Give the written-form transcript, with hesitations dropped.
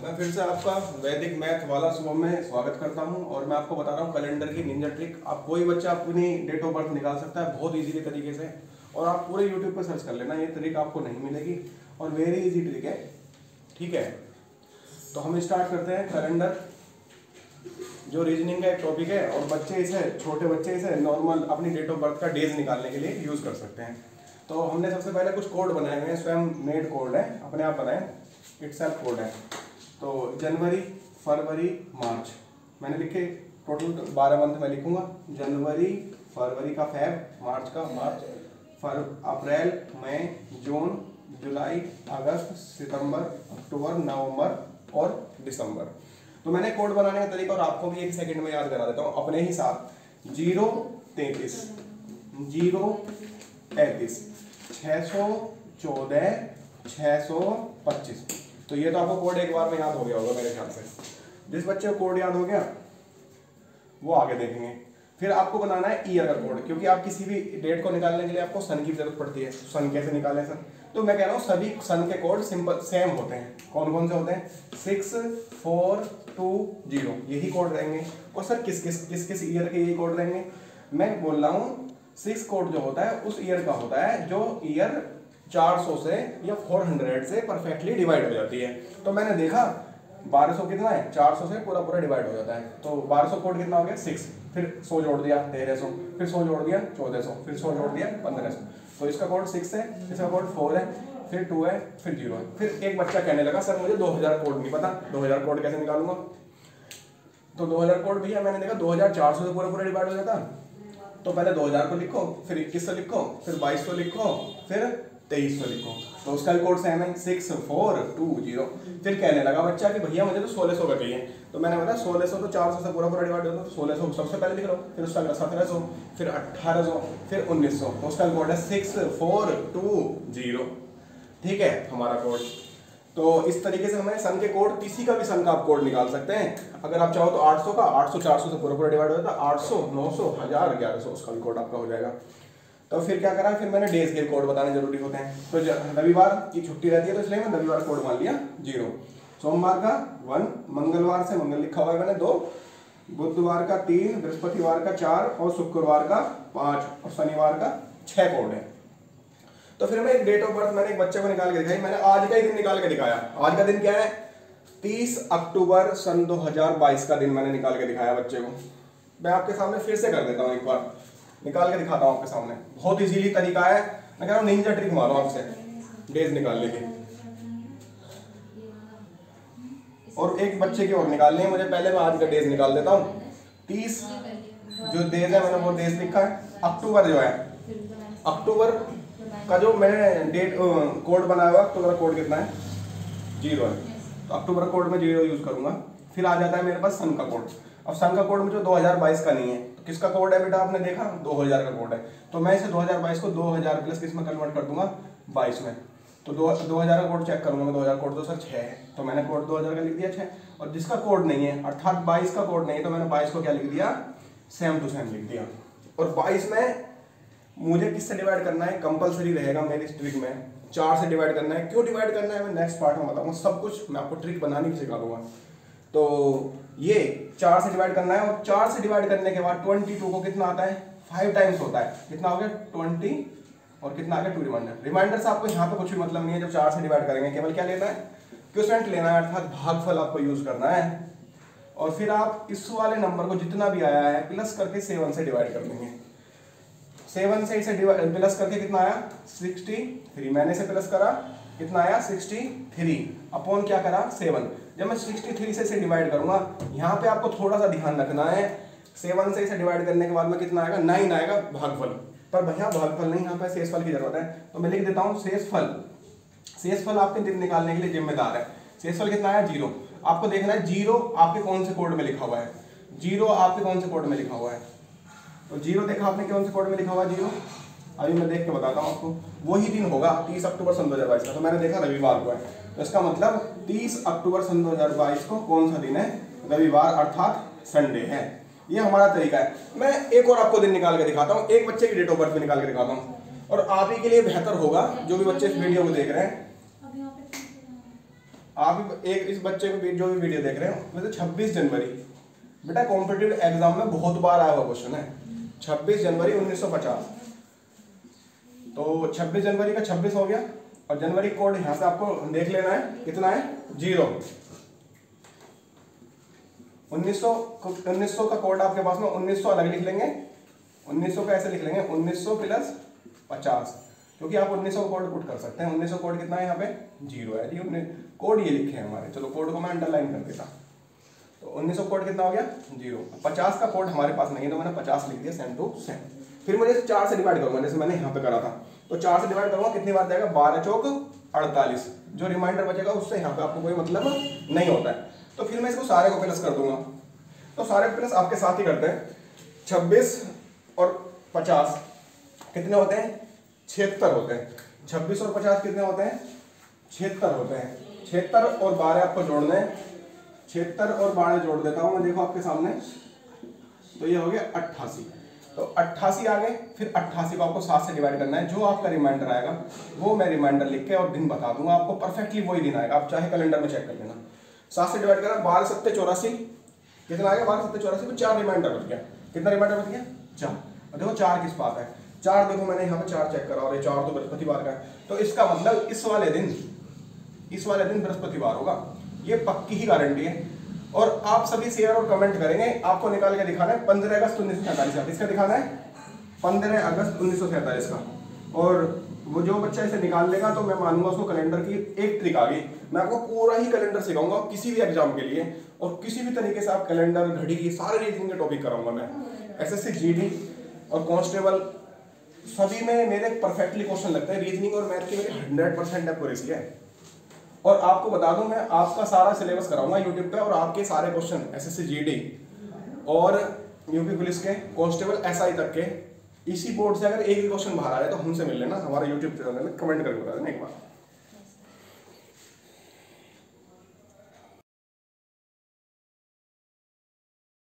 मैं फिर से आपका वैदिक मैथ वाला शो में स्वागत करता हूं और मैं आपको बता रहा हूं कैलेंडर की निंजा ट्रिक। आप कोई बच्चा अपनी डेट ऑफ बर्थ निकाल सकता है बहुत इजीली तरीके से, और आप पूरे यूट्यूब पर सर्च कर लेना, ये ट्रिक आपको नहीं मिलेगी और वेरी इजी ट्रिक है। ठीक है, तो हम स्टार्ट करते हैं। कैलेंडर जो रीजनिंग का एक टॉपिक है और बच्चे इसे, छोटे बच्चे इसे नॉर्मल अपनी डेट ऑफ बर्थ का डेज निकालने के लिए यूज़ कर सकते हैं। तो हमने सबसे पहले कुछ कोड बनाए हुए हैं, स्वयं मेड कोड है, अपने आप बनाए, इटसेल्फ कोड है। तो जनवरी, फरवरी, मार्च मैंने लिखे, टोटल 12 मंथ में लिखूंगा। जनवरी, फरवरी का फेब, मार्च का मार्च, अप्रैल, मई, जून, जुलाई, अगस्त, सितंबर, अक्टूबर, नवंबर और दिसंबर। तो मैंने कोड बनाने का तरीका और आपको भी एक सेकंड में याद करा देता हूँ अपने ही साथ। 033, 033, 614, 625। तो ये तो आपको कोड एक बार में याद हो गया होगा मेरे ख्याल से। जिस बच्चे को कोड याद हो गया वो आगे देखेंगे। फिर आपको बनाना है ईयर का कोड, क्योंकि आप किसी भी डेट को निकालने के लिए आपको सन की जरूरत पड़ती है। सन कैसे निकालें सर? तो मैं कह रहा हूँ सभी सन के कोड सिंपल सेम होते हैं। कौन कौन से होते हैं? 6, 4, 2, 0 यही कोड रहेंगे। और सर किस किस ईयर के यही कोड रहेंगे? मैं बोल रहा हूँ 6 कोड जो होता है उस ईयर का होता है जो ईयर 400 से या 400 से परफेक्टली डिवाइड हो जाती है। तो मैंने देखा 1200 कितना है, 400 से पूरा पूरा डिवाइड हो जाता है। तो 1200 कोड कितना हो गया? 6, फिर 100 जोड़ दिया 1300, फिर 100 जोड़ दिया 1400, फिर 100 जोड़ दिया 1500। तो इसका कोड 6 है, इसका कोड 4 है, फिर 2 है, फिर 0 है। फिर एक बच्चा कहने लगा सर मुझे 2000 कोड नहीं पता, 2000 कोड कैसे निकालूंगा? तो 2000 कोड भैया मैंने देखा 2400 से पूरा पूरा डिवाइड हो जाता। तो पहले 2000 को लिखो, फिर 2100 लिखो, फिर 2200 लिखो, फिर 2300 लिखो। तो उसका कोड सेम है 6, 4, 2, 0। फिर कहने लगा बच्चा कि भैया मुझे तो 1600 का चाहिए। तो मैंने बताया 1600 तो 400 से पूरा पूरा डिवाइड होता है, तो 1600 सबसे पहले लिख लो, फिर उसका 1700, फिर 1800, फिर 1900। तो उसका कोड है 6, 4, 2, 0। ठीक है हमारा कोड। तो इस तरीके से हमें सन के कोड, किसी का भी सन का आप कोड निकाल सकते हैं। अगर आप चाहो तो 800 का, 800 400 से पूरा पूरा डिवाइड हो जाता है, 800, 900, 1000, 1100 उसका भी कोड आपका हो जाएगा। तो फिर क्या करा, फिर मैंने डेज के कोड बताने जरूरी होते हैं। तो रविवार की छुट्टी रहती है तो इसलिए मैं रविवार कोड मान लिया 0, सोमवार का 1, मंगलवार से मंगल लिखा हुआ है मैंने 2, बुधवार का 3, बृहस्पतिवार का 4 और शुक्रवार का 5 और शनिवार का 6 कोड है। तो फिर मैं एक डेट ऑफ बर्थ मैंने एक बच्चे को निकाल के दिखाई। मैंने आज का ही दिन निकाल के दिखाया। आज का दिन क्या है? 30 अक्टूबर सन 2022 का दिन मैंने निकाल के दिखाया बच्चे को। मैं आपके सामने फिर से कर देता हूँ, एक बार निकाल के दिखाता हूँ आपके सामने। बहुत इजीली तरीका है, मैं कह रहा हूँ निंजा ट्रिक मारो आपसे डेज निकालने की। और एक बच्चे की और निकालनी है मुझे। पहले मैं आज का डेज निकाल देता हूँ। 30 जो डेज है मैंने वो डेज लिखा है। अक्टूबर जो है, अक्टूबर का जो मैंने डेट कोड बनाया हुआ, अक्टूबर का कोड कितना है? 0 है। तो अक्टूबर कोड में 0 यूज करूंगा। फिर आ जाता है मेरे पास सन का कोड। अब सन का कोड मुझे 2022 का नहीं है, तो किसका कोड है बेटा? आपने देखा 2000 का कोड है। तो मैं इसे 2022 को 2000 प्लस किस में कन्वर्ट कर दूंगा? 22 में। तो 2000 का कोड चेक करूंगा मैं। 2000 कोड तो सर 6 है, तो मैंने कोड 2000 का लिख दिया 6। और जिसका कोड नहीं है अर्थात 22 का कोड नहीं है, तो मैंने 22 को क्या लिख दिया? सेम टू सेम लिख दिया। और 22 में मुझे किससे डिवाइड करना है? कंपलसरी रहेगा मेरी इस ट्रिक में 4 से डिवाइड करना है। क्यों डिवाइड करना है मैं नेक्स्ट पार्ट में बताऊंगा। सब कुछ मैं आपको ट्रिक बनानी भी सिखा दूंगा। तो ये 4 से डिवाइड करना है, और 4 से डिवाइड करने के बाद 22 को कितना आता है? 5 टाइम्स होता है। कितना हो गया? 20 और कितना आ गया? 2 रिमाइंडर। रिमाइंडर से आपको यहाँ पे कुछ भी मतलब नहीं है। जब 4 से डिवाइड करेंगे केवल क्या लेना है? क्वोशिएंट लेना है, अर्थात भागफल आपको यूज करना है। और फिर आप इस वाले नंबर को जितना भी आया है प्लस करके 7 से डिवाइड कर देंगे। 7 से इसे प्लस करके कितना आया? 63। मैंने इसे प्लस करा, कितना आया? 63 अपॉन क्या करा? 7। जब मैं 63 से इसे डिवाइड करूंगा, यहाँ पे आपको थोड़ा सा ध्यान रखना है। 7 से इसे डिवाइड करने के बाद में कितना आएगा? 9 आएगा भागफल। पर भैया भागफल नहीं, यहाँ पे शेषफल की जरूरत है, तो मैं लिख देता हूँ शेषफल। शेषफल आपके दिन निकालने के लिए जिम्मेदार है। शेषफल कितना आया? 0। आपको देखना है 0 आपके कौन से कोड में लिखा हुआ है। 0 आपके कौन से कोड में लिखा हुआ है? तो 0 देखा आपने कौन से कोड में लिखा हुआ है 0? अभी मैं देख के बताता हूँ आपको। वही दिन होगा 30 अक्टूबर सन 2022 का। तो मैंने देखा रविवार को है, तो इसका मतलब 30 अक्टूबर सन 2022 को कौन सा दिन है? रविवार, अर्थात संडे है। ये हमारा तरीका है। मैं एक और आपको दिन निकाल के दिखाता हूँ, एक बच्चे की डेट ऑफ बर्थ भी निकाल के दिखाता हूँ, और आप ही के लिए बेहतर होगा जो भी बच्चे इस वीडियो को देख रहे हैं। आप एक इस बच्चे को जो भी वीडियो देख रहे हो, वैसे 26 जनवरी बेटा कॉम्पिटिटिव एग्जाम में बहुत बार आया हुआ क्वेश्चन है, 26 जनवरी 1950। तो 26 जनवरी का 26 हो गया, और जनवरी कोड यहां से आपको देख लेना है, कितना है 0। 1900 का कोड आपके पास में 1900 अलग लिख लेंगे, 1900 का ऐसे लिख लेंगे 1900 प्लस 50, क्योंकि आप 1900 कोड पुट कर सकते हैं। 1900 कोड कितना है यहाँ पे 0 है जी, कोड ये लिखे हैं हमारे। चलो कोड को मैं अंडरलाइन कर देता। तो 1900 कोड कितना हो गया 0। 50 का कोड हमारे पास नहीं है, तो मैंने 50 लिख दिया सेम टू सेम। फिर मुझे 4 से डिवाइड करूंगा, जैसे मैंने यहाँ पे करा था। तो 4 से डिवाइड करूंगा, कितनी बार जाएगा 12 चौक 48। जो रिमाइंडर बचेगा उससे यहाँ पे आपको कोई मतलब नहीं होता है। तो फिर मैं इसको सारे को प्लस कर दूंगा। तो सारे प्लस आपके साथ ही करते हैं। 26 और 50 कितने होते हैं 76 होते हैं। 26 और 50 कितने होते हैं 76 होते हैं। 76 और 12 आपको जोड़ने हैं। 76 और 12 जोड़ देता हूं मैं, देखो आपके सामने। तो ये हो गया 88। तो 88 आ गए। फिर 88 को आपको 7 से डिवाइड करना है। जो आपका रिमाइंडर आएगा वो मैं रिमाइंडर लिख के और दिन बता दूंगा आपको, परफेक्टली वही दिन आएगा। आप चाहे कैलेंडर में चेक कर लेना। 7 से डिवाइड करना, 12 7 84 कितना आएगा 12 7 84 में 4 रिमाइंडर बच गया। कितना रिमाइंडर बच गया 4। देखो 4 किस पास है 4, देखो मैंने यहाँ पे 4 चेक करा और ये 4 तो बृहस्पतिवार का है। तो इसका मतलब इस वाले दिन बृहस्पतिवार होगा, ये पक्की ही गारंटी है। और आप सभी शेयर और कमेंट करेंगे। आपको निकाल के दिखाना है 15 अगस्त 1947 का। किसका दिखाना है 15 अगस्त 1947 का। और वो जो बच्चा इसे निकाल लेगा तो मैं मानूंगा उसको कैलेंडर की एक ट्रिक आ गई। मैं आपको पूरा ही कैलेंडर सिखाऊंगा किसी भी एग्जाम के लिए, और किसी भी तरीके से आप कैलेंडर घड़ी सारे रीजनिंग के टॉपिक कराऊंगा मैं। एसएससी जीडी और कांस्टेबल सभी में मेरे परफेक्टली क्वेश्चन लगते हैं। रीजनिंग और मैथ की मेरी 100% एक्यूरेसी है। और आपको बता दूं, मैं आपका सारा सिलेबस कराऊंगा यूट्यूब पे, और आपके सारे क्वेश्चन एसएससी जीडी और यूपी पुलिस के, कांस्टेबल एसआई तक के, इसी बोर्ड से अगर एक भी क्वेश्चन बाहर आ जाए तो हमसे मिल लेना। हमारा यूट्यूब चैनल में कमेंट करके बता देना एक बार।